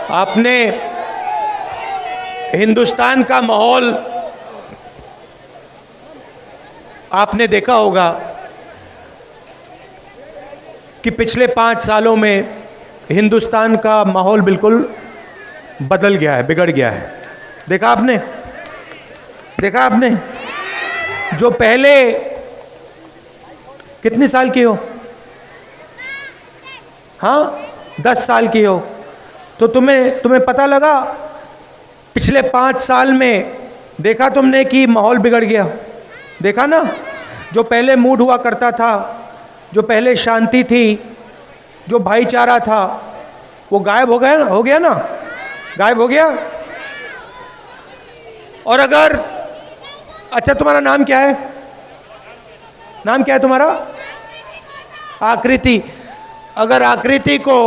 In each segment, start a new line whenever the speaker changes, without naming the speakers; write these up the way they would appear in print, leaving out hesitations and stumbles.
आपने हिंदुस्तान का माहौल आपने देखा होगा कि पिछले 5 सालों में हिंदुस्तान का माहौल बिल्कुल बदल गया है, बिगड़ गया है। देखा आपने जो पहले, कितनी साल की हो? हाँ, 10 साल की हो तो तुम्हें पता लगा पिछले 5 साल में देखा तुमने कि माहौल बिगड़ गया। देखा ना, जो पहले मूड हुआ करता था, जो पहले शांति थी, जो भाईचारा था, वो गायब हो गया ना, गायब हो गया। और अगर, अच्छा तुम्हारा नाम क्या है? नाम क्या है तुम्हारा? आकृति। अगर आकृति को,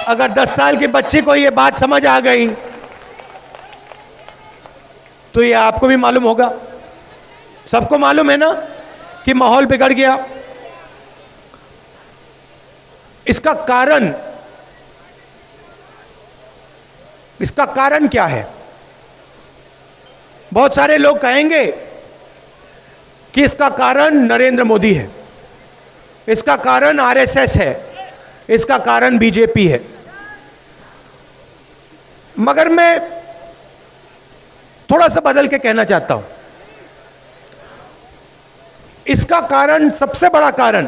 अगर 10 साल के बच्चे को ये बात समझ आ गई तो ये आपको भी मालूम होगा, सबको मालूम है ना कि माहौल बिगड़ गया। इसका कारण क्या है? बहुत सारे लोग कहेंगे कि इसका कारण नरेंद्र मोदी है, इसका कारण आरएसएस है, इसका कारण बीजेपी है। मगर मैं थोड़ा सा बदल के कहना चाहता हूं, इसका कारण, सबसे बड़ा कारण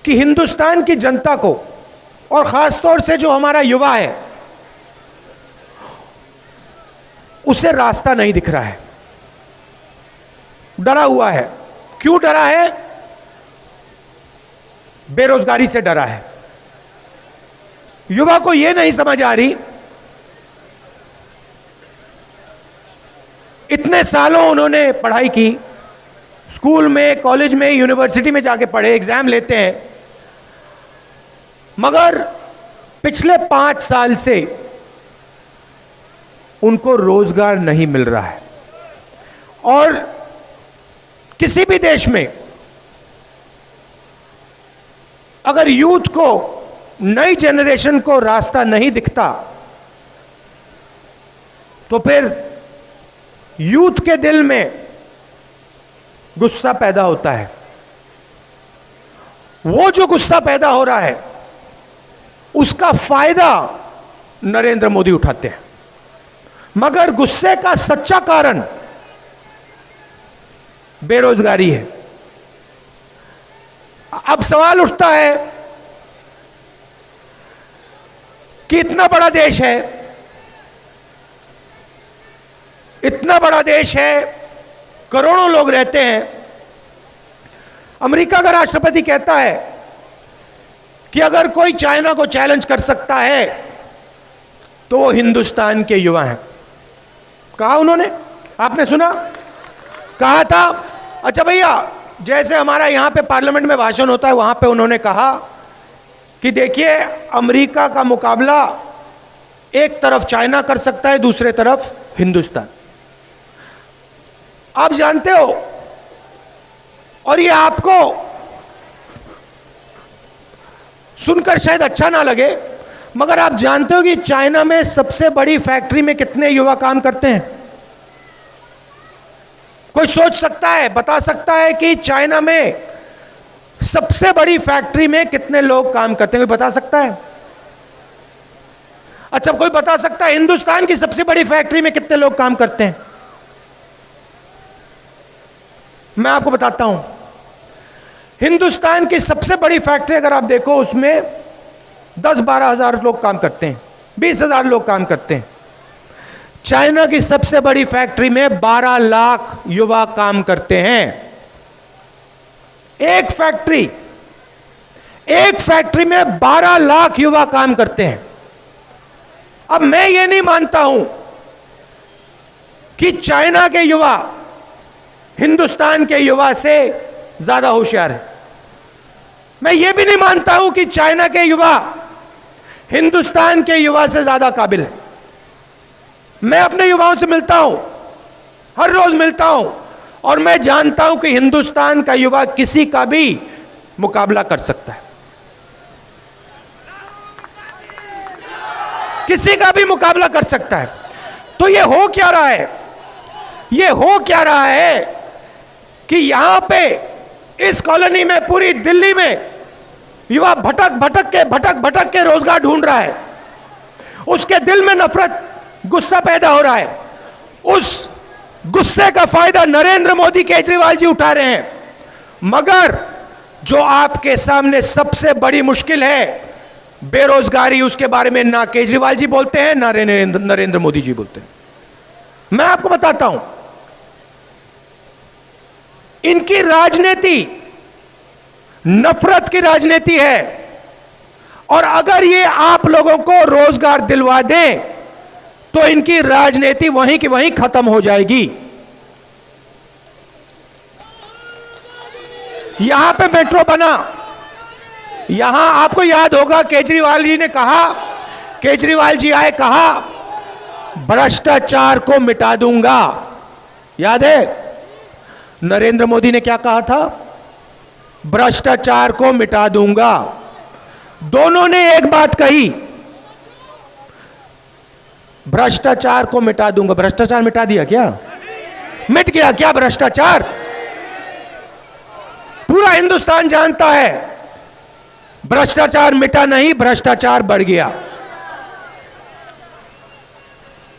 कि हिंदुस्तान की जनता को और खासतौर से जो हमारा युवा है उसे रास्ता नहीं दिख रहा है, डरा हुआ है। क्यों डरा है? बेरोजगारी से डरा है। युवा को यह नहीं समझ आ रही, इतने सालों उन्होंने पढ़ाई की, स्कूल में, कॉलेज में, यूनिवर्सिटी में जाके पढ़े, एग्जाम लेते हैं, मगर पिछले 5 साल से उनको रोजगार नहीं मिल रहा है। और किसी भी देश में अगर यूथ को, नई जनरेशन को रास्ता नहीं दिखता तो फिर यूथ के दिल में गुस्सा पैदा होता है। वो जो गुस्सा पैदा हो रहा है उसका फायदा नरेंद्र मोदी उठाते हैं, मगर गुस्से का सच्चा कारण बेरोजगारी है। अब सवाल उठता है कि इतना बड़ा देश है, इतना बड़ा देश है, करोड़ों लोग रहते हैं। अमेरिका का राष्ट्रपति कहता है कि अगर कोई चाइना को चैलेंज कर सकता है तो वो हिंदुस्तान के युवा हैं। कहा उन्होंने, आपने सुना? कहा था। अच्छा भैया, जैसे हमारा यहां पे पार्लियामेंट में भाषण होता है, वहां पे उन्होंने कहा कि देखिए, अमेरिका का मुकाबला एक तरफ चाइना कर सकता है, दूसरे तरफ हिंदुस्तान। आप जानते हो, और ये आपको सुनकर शायद अच्छा ना लगे, मगर आप जानते हो कि चाइना में सबसे बड़ी फैक्ट्री में कितने युवा काम करते हैं? कोई सोच सकता है, बता सकता है कि चाइना में सबसे बड़ी फैक्ट्री में कितने लोग काम करते हैं? कोई बता सकता है? अच्छा, कोई बता सकता है हिंदुस्तान की सबसे बड़ी फैक्ट्री में कितने लोग काम करते हैं? मैं आपको बताता हूं। हिंदुस्तान की सबसे बड़ी फैक्ट्री अगर आप देखो, उसमें 10-12 हजार लोग काम करते हैं, 20,000 लोग काम करते हैं। चाइना की सबसे बड़ी फैक्ट्री में 12 लाख युवा काम करते हैं। एक फैक्ट्री में 12 लाख युवा काम करते हैं। अब मैं ये नहीं मानता हूं कि चाइना के युवा हिंदुस्तान के युवा से ज्यादा होशियार है। मैं ये भी नहीं मानता हूं कि चाइना के युवा हिंदुस्तान के युवा से ज्यादा काबिल है। मैं अपने युवाओं से मिलता हूं, हर रोज मिलता हूं, और मैं जानता हूं कि हिंदुस्तान का युवा किसी का भी मुकाबला कर सकता है। किसी का भी मुकाबला कर सकता है। तो ये हो क्या रहा है, ये हो क्या रहा है कि यहां पे इस कॉलोनी में, पूरी दिल्ली में युवा भटक भटक के रोजगार ढूंढ रहा है। उसके दिल में नफरत, गुस्सा पैदा हो रहा है। उस गुस्से का फायदा नरेंद्र मोदी, केजरीवाल जी उठा रहे हैं। मगर जो आपके सामने सबसे बड़ी मुश्किल है, बेरोजगारी, उसके बारे में ना केजरीवाल जी बोलते हैं, ना नरेंद्र मोदी जी बोलते हैं। मैं आपको बताता हूं, इनकी राजनीति नफरत की राजनीति है। और अगर ये आप लोगों को रोजगार दिलवा दें तो इनकी राजनीति वहीं की वहीं खत्म हो जाएगी। यहां पे मेट्रो बना, यहां आपको याद होगा केजरीवाल जी ने कहा, केजरीवाल जी आए, कहा भ्रष्टाचार को मिटा दूंगा। याद है नरेंद्र मोदी ने क्या कहा था? भ्रष्टाचार को मिटा दूंगा। दोनों ने एक बात कही, भ्रष्टाचार को मिटा दूंगा। भ्रष्टाचार मिटा दिया क्या? मिट गया क्या भ्रष्टाचार? पूरा हिंदुस्तान जानता है भ्रष्टाचार मिटा नहीं, भ्रष्टाचार बढ़ गया।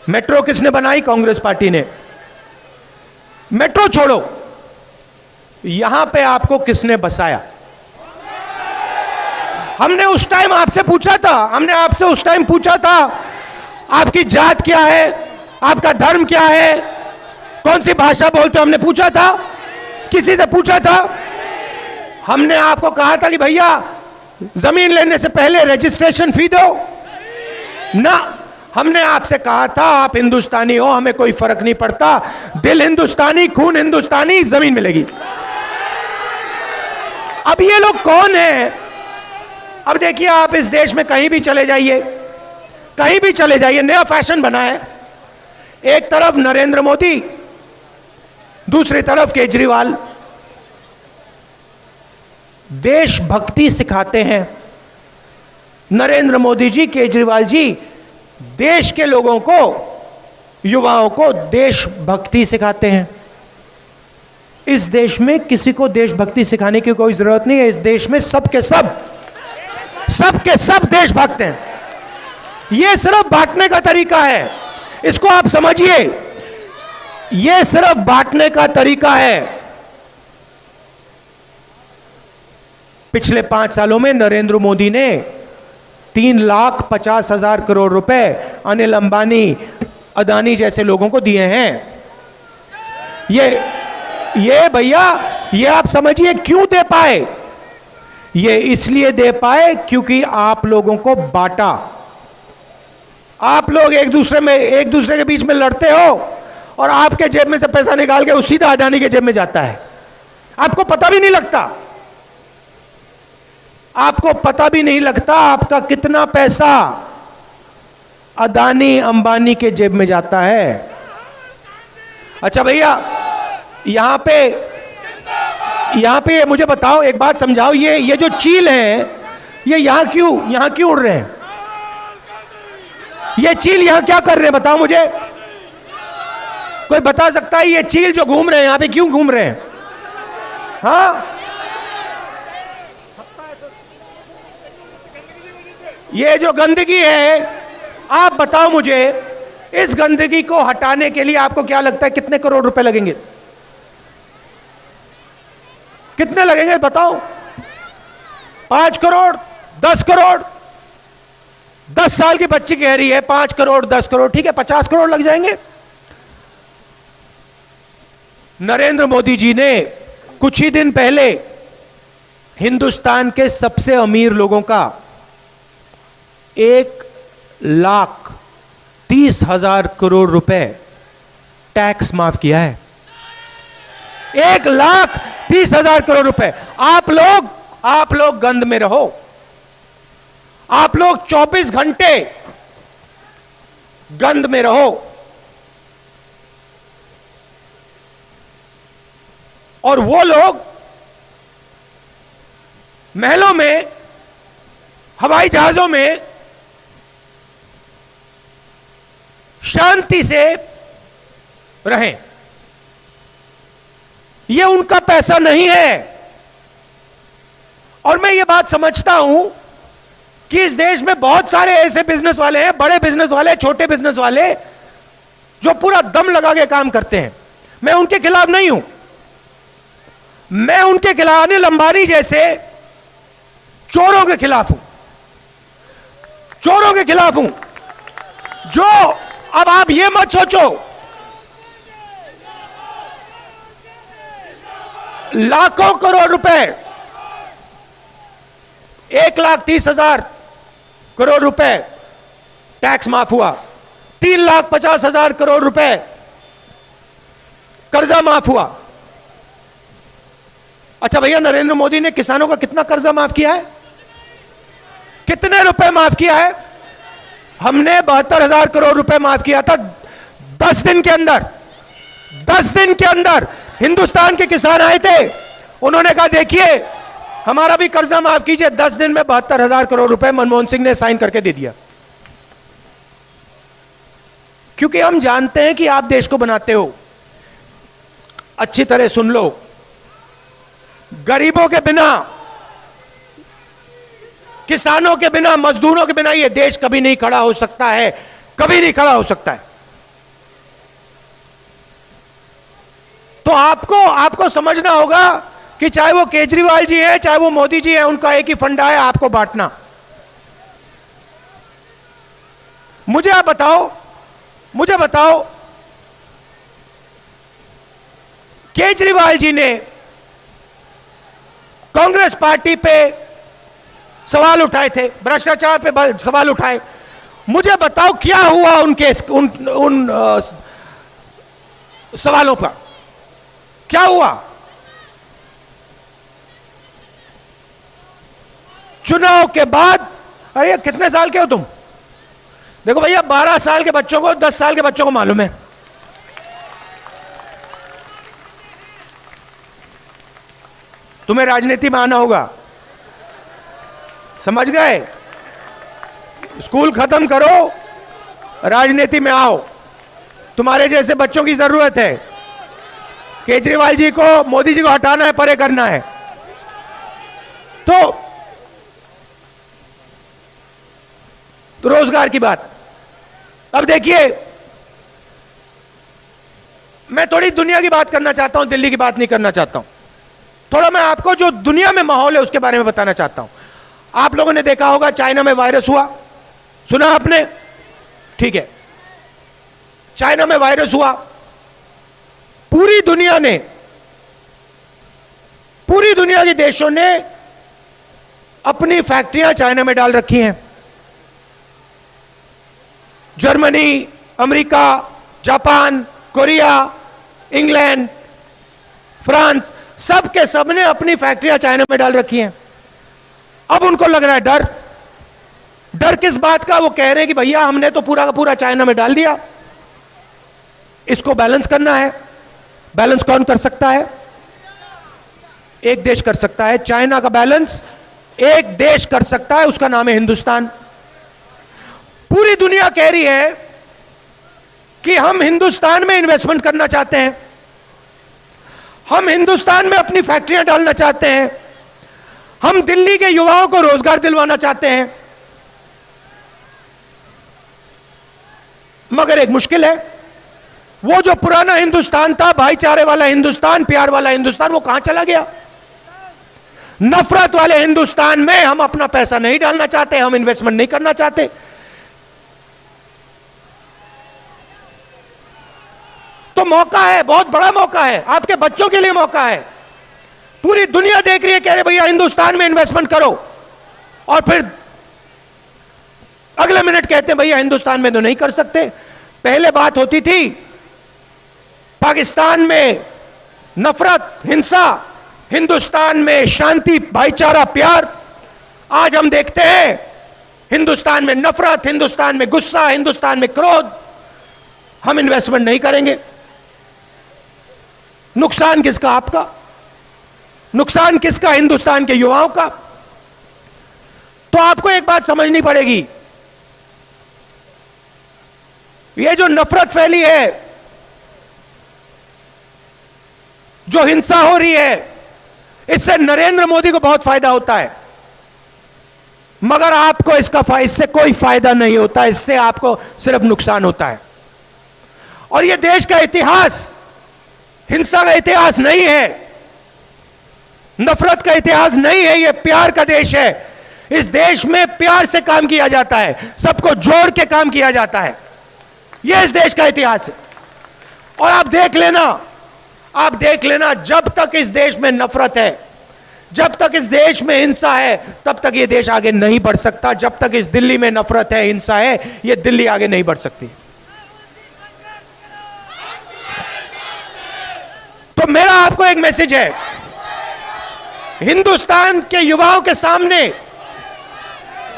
मेट्रो किसने बनाई? कांग्रेस पार्टी ने। मेट्रो छोड़ो, यहां पे आपको किसने बसाया? हमने उस टाइम आपसे पूछा था, हमने आपसे उस टाइम पूछा था आपकी जात क्या है, आपका धर्म क्या है, कौन सी भाषा बोलते हो? हमने पूछा था? किसी से पूछा था? हमने आपको कहा था कि भैया जमीन लेने से पहले रजिस्ट्रेशन फी दो ना? हमने आपसे कहा था आप हिंदुस्तानी हो, हमें कोई फर्क नहीं पड़ता, दिल हिंदुस्तानी, खून हिंदुस्तानी, जमीन मिलेगी। अब ये लोग कौन हैं? अब देखिए, आप इस देश में कहीं भी चले जाइए, कहीं भी चले जाइए, नया फैशन बना है। एक तरफ नरेंद्र मोदी, दूसरी तरफ केजरीवाल। देशभक्ति सिखाते हैं नरेंद्र मोदी जी, केजरीवाल जी। देश के लोगों को, युवाओं को देशभक्ति सिखाते हैं। इस देश में किसी को देशभक्ति सिखाने की कोई जरूरत नहीं है। इस देश में सबके सब देशभक्त हैं। यह सिर्फ बांटने का तरीका है, इसको आप समझिए। यह सिर्फ बांटने का तरीका है। पिछले 5 सालों में नरेंद्र मोदी ने 3,50,000 करोड़ रुपए अनिल अंबानी, अदानी जैसे लोगों को दिए हैं। ये भैया, ये आप समझिए क्यों दे पाए? ये इसलिए दे पाए क्योंकि आप लोगों को बांटा। आप लोग एक दूसरे के बीच में लड़ते हो और आपके जेब में से पैसा निकाल के सीधा अदानी के जेब में जाता है। आपको पता भी नहीं लगता, आपको पता भी नहीं लगता आपका कितना पैसा अदानी अंबानी के जेब में जाता है। अच्छा भैया, यहां पे मुझे बताओ, एक बात समझाओ, ये जो चील हैं, ये यहां क्यों उड़ रहे हैं? ये चील यहां क्या कर रहे हैं? बताओ मुझे, कोई बता सकता है? ये चील जो घूम रहे हैं यहां पे क्यों घूम रहे हैं? हाँ, ये जो गंदगी है, आप बताओ मुझे, इस गंदगी को हटाने के लिए आपको क्या लगता है कितने करोड़ रुपए लगेंगे? कितने लगेंगे बताओ? 5 करोड़, 10 करोड़? 10 साल की बच्ची कह रही है 5 करोड़, 10 करोड़, ठीक है, 50 करोड़ लग जाएंगे। नरेंद्र मोदी जी ने कुछ ही दिन पहले हिंदुस्तान के सबसे अमीर लोगों का 1,30,000 करोड़ रुपए टैक्स माफ किया है। 1,30,000 करोड़ रुपए। आप लोग गंद में रहो, आप लोग 24 घंटे गंद में रहो, और वो लोग महलों में, हवाई जहाजों में शांति से रहें। यह उनका पैसा नहीं है। और मैं ये बात समझता हूं कि इस देश में बहुत सारे ऐसे बिजनेस वाले हैं, बड़े बिजनेस वाले, छोटे बिजनेस वाले, जो पूरा दम लगा के काम करते हैं। मैं उनके खिलाफ नहीं हूं। मैं उनके खिलाफ, अनिल अंबानी जैसे चोरों के खिलाफ हूं। चोरों के खिलाफ हूं जो, अब आप ये मत सोचो लाखों करोड़ रुपए, 1,30,000 करोड़ रुपए टैक्स माफ हुआ, 3,50,000 करोड़ रुपए कर्जा माफ हुआ। अच्छा भैया, नरेंद्र मोदी ने किसानों का कितना कर्जा माफ किया है? कितने रुपए माफ किया है? हमने 72,000 करोड़ रुपए माफ किया था 10 दिन के अंदर। 10 दिन के अंदर हिंदुस्तान के किसान आए थे, उन्होंने कहा देखिए हमारा भी कर्जा माफ कीजिए। 10 दिन में 72,000 करोड़ रुपए मनमोहन सिंह ने साइन करके दे दिया। क्योंकि हम जानते हैं कि आप देश को बनाते हो। अच्छी तरह सुन लो, गरीबों के बिना, किसानों के बिना, मजदूरों के बिना यह देश कभी नहीं खड़ा हो सकता है, कभी नहीं खड़ा हो सकता है। तो आपको समझना होगा कि चाहे वो केजरीवाल जी है, चाहे वो मोदी जी है, उनका एक ही फंडा है, आपको बांटना। मुझे आप बताओ, मुझे बताओ, केजरीवाल जी ने कांग्रेस पार्टी पे सवाल उठाए थे, भ्रष्टाचार पे सवाल उठाए। मुझे बताओ क्या हुआ उनके उन सवालों पर? क्या हुआ? चुनाव के बाद, अरे कितने साल के हो तुम? देखो भैया, 12 साल के बच्चों को, 10 साल के बच्चों को मालूम है। तुम्हें राजनीति में आना होगा, समझ गए? स्कूल खत्म करो, राजनीति में आओ। तुम्हारे जैसे बच्चों की जरूरत है। केजरीवाल जी को, मोदी जी को हटाना है, परे करना है। तो रोजगार की बात, अब देखिए, मैं थोड़ी दुनिया की बात करना चाहता हूं, दिल्ली की बात नहीं करना चाहता हूं। थोड़ा मैं आपको जो दुनिया में माहौल है उसके बारे में बताना चाहता हूं। आप लोगों ने देखा होगा चाइना में वायरस हुआ, सुना आपने? ठीक है, चाइना में वायरस हुआ। पूरी दुनिया ने, पूरी दुनिया के देशों ने अपनी फैक्ट्रियां चाइना में डाल रखी हैं। Germany, America, Japan, Korea, England, France, सब के सब ने अपनी फैक्ट्रियां चाइना में डाल रखी हैं। अब उनको लग रहा है डर। डर किस बात का? वो कह रहे हैं कि भैया हमने तो पूरा का पूरा चाइना में डाल दिया, इसको बैलेंस करना है। बैलेंस कौन कर सकता है? एक देश कर सकता है। चाइना का बैलेंस एक देश कर सकता है, उसका नाम है हिंदुस्तान। पूरी दुनिया कह रही है कि हम हिंदुस्तान में इन्वेस्टमेंट करना चाहते हैं, हम हिंदुस्तान में अपनी फैक्ट्रियां डालना चाहते हैं, हम दिल्ली के युवाओं को रोजगार दिलवाना चाहते हैं। मगर एक मुश्किल है, वो जो पुराना हिंदुस्तान था, भाईचारे वाला हिंदुस्तान, प्यार वाला हिंदुस्तान, वो कहां चला गया? नफरत वाले हिंदुस्तान में हम अपना पैसा नहीं डालना चाहते, हम इन्वेस्टमेंट नहीं करना चाहते। तो मौका है, बहुत बड़ा मौका है, आपके बच्चों के लिए मौका है। पूरी दुनिया देख रही है, कह रहे भैया हिंदुस्तान में इन्वेस्टमेंट करो, और फिर अगले मिनट कहते हैं भैया हिंदुस्तान में तो नहीं कर सकते। पहले बात होती थी पाकिस्तान में नफरत, हिंसा, हिंदुस्तान में शांति, भाईचारा, प्यार। आज हम देखते हैं हिंदुस्तान में नफरत, हिंदुस्तान में गुस्सा, हिंदुस्तान में क्रोध। हम इन्वेस्टमेंट नहीं करेंगे। नुकसान किसका? आपका। नुकसान किसका? हिंदुस्तान के युवाओं का। तो आपको एक बात समझनी पड़ेगी, ये जो नफरत फैली है, जो हिंसा हो रही है, इससे नरेंद्र मोदी को बहुत फायदा होता है, मगर आपको इससे कोई फायदा नहीं होता, इससे आपको सिर्फ नुकसान होता है। और यह देश का इतिहास हिंसा का इतिहास नहीं है, नफरत का इतिहास नहीं है, यह प्यार का देश है। इस देश में प्यार से काम किया जाता है, सबको जोड़ के काम किया जाता है, यह इस देश का इतिहास है। और आप देख लेना, जब तक इस देश में नफरत है, जब तक इस देश में हिंसा है, तब तक यह देश आगे नहीं बढ़ सकता। जब तक इस दिल्ली में नफरत है, हिंसा है, यह दिल्ली आगे नहीं बढ़ सकती। तो मेरा आपको एक मैसेज है, हिंदुस्तान के युवाओं के सामने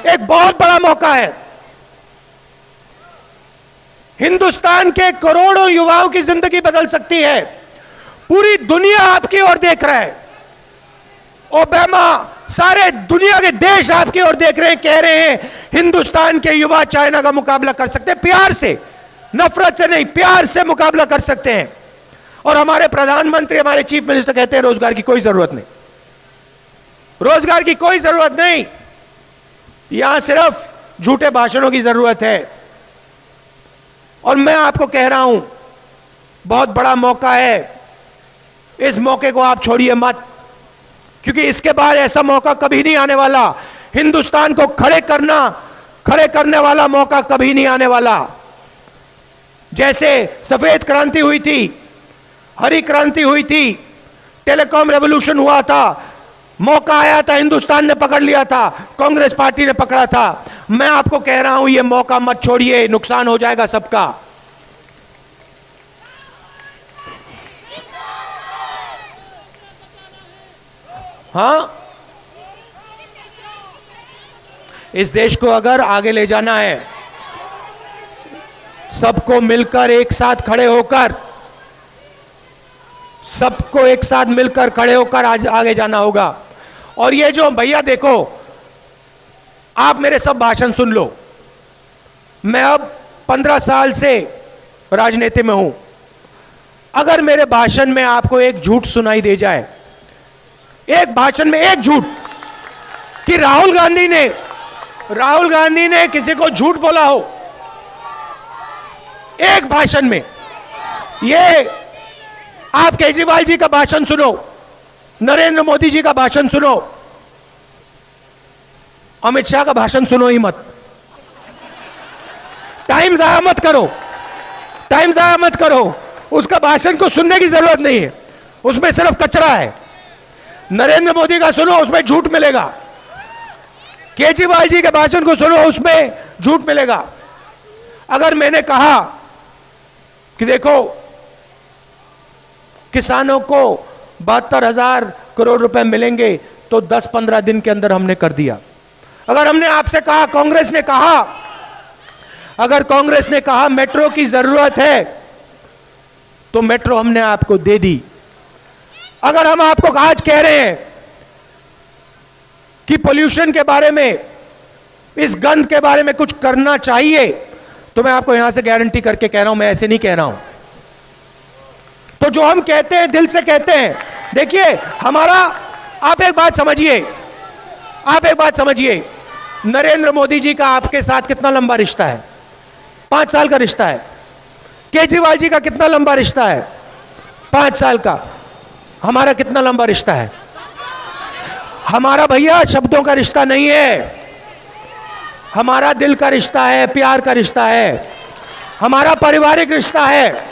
एक बहुत बड़ा मौका है। हिंदुस्तान के करोड़ों युवाओं की जिंदगी बदल सकती है। पूरी दुनिया आपकी ओर देख रहा है, ओबामा, सारे दुनिया के देश आपकी ओर देख रहे हैं, कह रहे हैं हिंदुस्तान के युवा चाइना का मुकाबला कर सकते हैं, प्यार से, नफरत से नहीं, प्यार से मुकाबला कर सकते हैं। और हमारे प्रधानमंत्री, हमारे चीफ मिनिस्टर कहते हैं रोजगार की कोई जरूरत नहीं, रोजगार की कोई जरूरत नहीं, यहां सिर्फ झूठे भाषणों की जरूरत है। और मैं आपको कह रहा हूं, बहुत बड़ा मौका है, इस मौके को आप छोड़िए मत, क्योंकि इसके बाद ऐसा मौका कभी नहीं आने वाला। हिंदुस्तान को खड़े करने वाला मौका कभी नहीं आने वाला। जैसे सफेद क्रांति हुई थी, हरी क्रांति हुई थी, टेलीकॉम रेवोल्यूशन हुआ था, मौका आया था, हिंदुस्तान ने पकड़ लिया था, कांग्रेस पार्टी ने पकड़ा था। मैं आपको कह रहा हूं, यह मौका मत छोड़िए, नुकसान हो जाएगा सबका। हां, इस देश को अगर आगे ले जाना है, सबको मिलकर एक साथ खड़े होकर, सबको एक साथ मिलकर खड़े होकर आज आगे जाना होगा। और ये जो भैया देखो, आप मेरे सब भाषण सुन लो, मैं अब 15 साल से राजनीति में हूं। अगर मेरे भाषण में आपको एक झूठ सुनाई दे जाए, एक भाषण में एक झूठ, कि राहुल गांधी ने किसी को झूठ बोला हो, एक भाषण में, ये आप केजरीवाल जी का भाषण सुनो, नरेंद्र मोदी जी का भाषण सुनो, अमित शाह का भाषण सुनो ही मत। टाइम जाया मत करो, उसका भाषण को सुनने की जरूरत नहीं है, उसमें सिर्फ कचरा है। नरेंद्र मोदी का सुनो, उसमें झूठ मिलेगा। केजरीवाल जी के भाषण को सुनो, उसमें झूठ मिलेगा। अगर मैंने कहा कि देखो किसानों को 72,000 करोड़ रुपए मिलेंगे, तो 10-15 दिन के अंदर हमने कर दिया। अगर हमने आपसे कहा, अगर कांग्रेस ने कहा मेट्रो की जरूरत है, तो मेट्रो हमने आपको दे दी। अगर हम आपको आज कह रहे हैं कि पोल्यूशन के बारे में, इस गंद के बारे में कुछ करना चाहिए, तो मैं आपको यहां से गारंटी करके कह रहा हूं, मैं ऐसे नहीं कह रहा हूं। तो जो हम कहते हैं, दिल से कहते हैं। देखिए हमारा, आप एक बात समझिए, नरेंद्र मोदी जी का आपके साथ कितना लंबा रिश्ता है? 5 साल का रिश्ता है। केजरीवाल जी का कितना लंबा रिश्ता है? 5 साल का। हमारा कितना लंबा रिश्ता है? हमारा भैया शब्दों का रिश्ता नहीं है, हमारा दिल का रिश्ता है, प्यार का रिश्ता है, हमारा पारिवारिक रिश्ता है।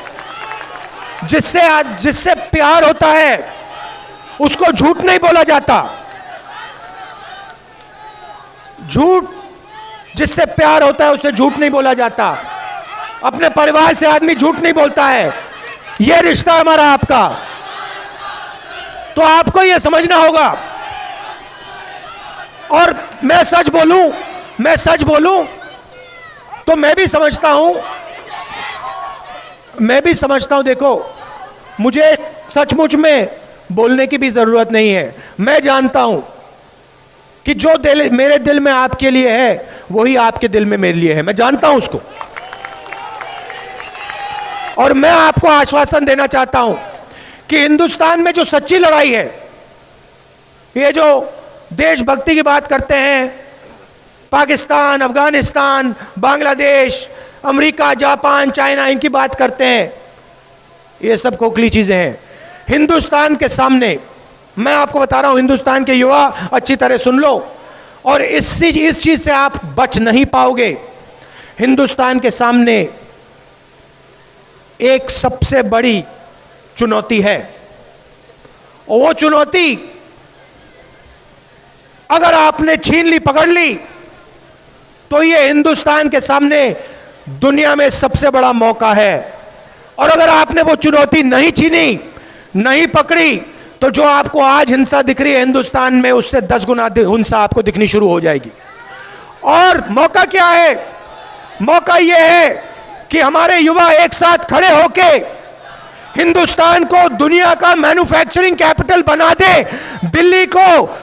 जिससे प्यार होता है उसको झूठ नहीं बोला जाता। जिससे प्यार होता है उससे झूठ नहीं बोला जाता। अपने परिवार से आदमी झूठ नहीं बोलता है। यह रिश्ता हमारा आपका, तो आपको यह समझना होगा। और मैं सच बोलूं तो मैं भी समझता हूं, देखो मुझे सचमुच में बोलने की भी जरूरत नहीं है। मैं जानता हूं कि जो दिल मेरे दिल में आपके लिए है, वही आपके दिल में मेरे लिए है। मैं जानता हूं उसको। और मैं आपको आश्वासन देना चाहता हूं कि हिंदुस्तान में जो सच्ची लड़ाई है, ये जो देशभक्ति की बात करते हैं, Pakistan, Afghanistan, Bangladesh, America, Japan, China, इनकी बात करते हैं, ये सब खोखली चीजें हैं। हिंदुस्तान के सामने, मैं आपको बता रहा हूं, हिंदुस्तान के युवा अच्छी तरह सुन लो, और इस चीज से आप बच नहीं पाओगे। हिंदुस्तान के सामने एक सबसे बड़ी चुनौती है, और वो चुनौती अगर आपने छीन ली, पकड़ ली, तो ये हिंदुस्तान के सामने दुनिया में सबसे बड़ा मौका है। और अगर आपने वो चुनौती नहीं छीनी, नहीं पकड़ी, तो जो आपको आज हिंसा दिख रही है हिंदुस्तान में, उससे 10 गुना हिंसा आपको दिखनी शुरू हो जाएगी। और मौका क्या है? मौका यह है कि हमारे युवा एक साथ खड़े होके हिंदुस्तान को दुनिया का मैन्युफैक्चरिंग कैपिटल बना दे, दिल्ली को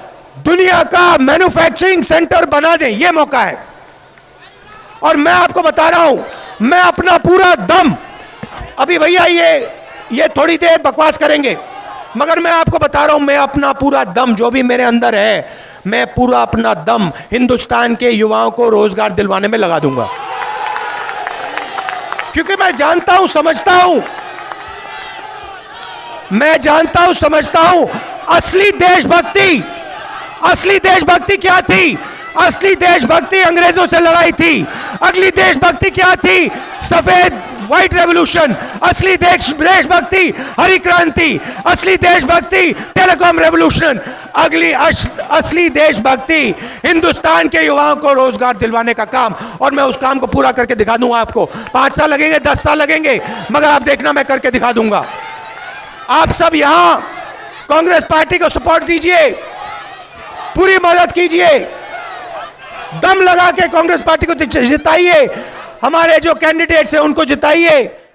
दुनिया का मैन्युफैक्चरिंग सेंटर बना दे। यह मौका है। और मैं आपको बता रहा हूं, मैं अपना पूरा दम, अभी भैया ये थोड़ी देर बकवास करेंगे, मगर मैं आपको बता रहा हूं, मैं अपना पूरा दम, जो भी मेरे अंदर है, मैं पूरा अपना दम हिंदुस्तान के युवाओं को रोजगार दिलवाने में लगा दूंगा। क्योंकि मैं जानता हूं, समझता हूं, मैं जानता हूं, समझता हूं, असली देशभक्ति क्या थी? असली देशभक्ति अंग्रेजों से लड़ाई थी। अगली देशभक्ति क्या थी? सफेद व्हाइट रेवोल्यूशन। असली देशभक्ति हरी क्रांति। असली देशभक्ति टेलीकॉम रेवोल्यूशन। अगली असली देशभक्ति हिंदुस्तान के युवाओं को रोजगार दिलवाने का काम। और मैं उस काम को पूरा करके दिखा दूंगा आपको। 5 साल लगेंगे, 10 साल लगेंगे, मगर आप देखना, मैं करके दिखा दूंगा। आप सब यहां कांग्रेस पार्टी को सपोर्ट दीजिए, पूरी मदद कीजिए, दम लगा के कांग्रेस पार्टी को जिताइए, हमारे जो कैंडिडेट्स हैं उनको जिताइए।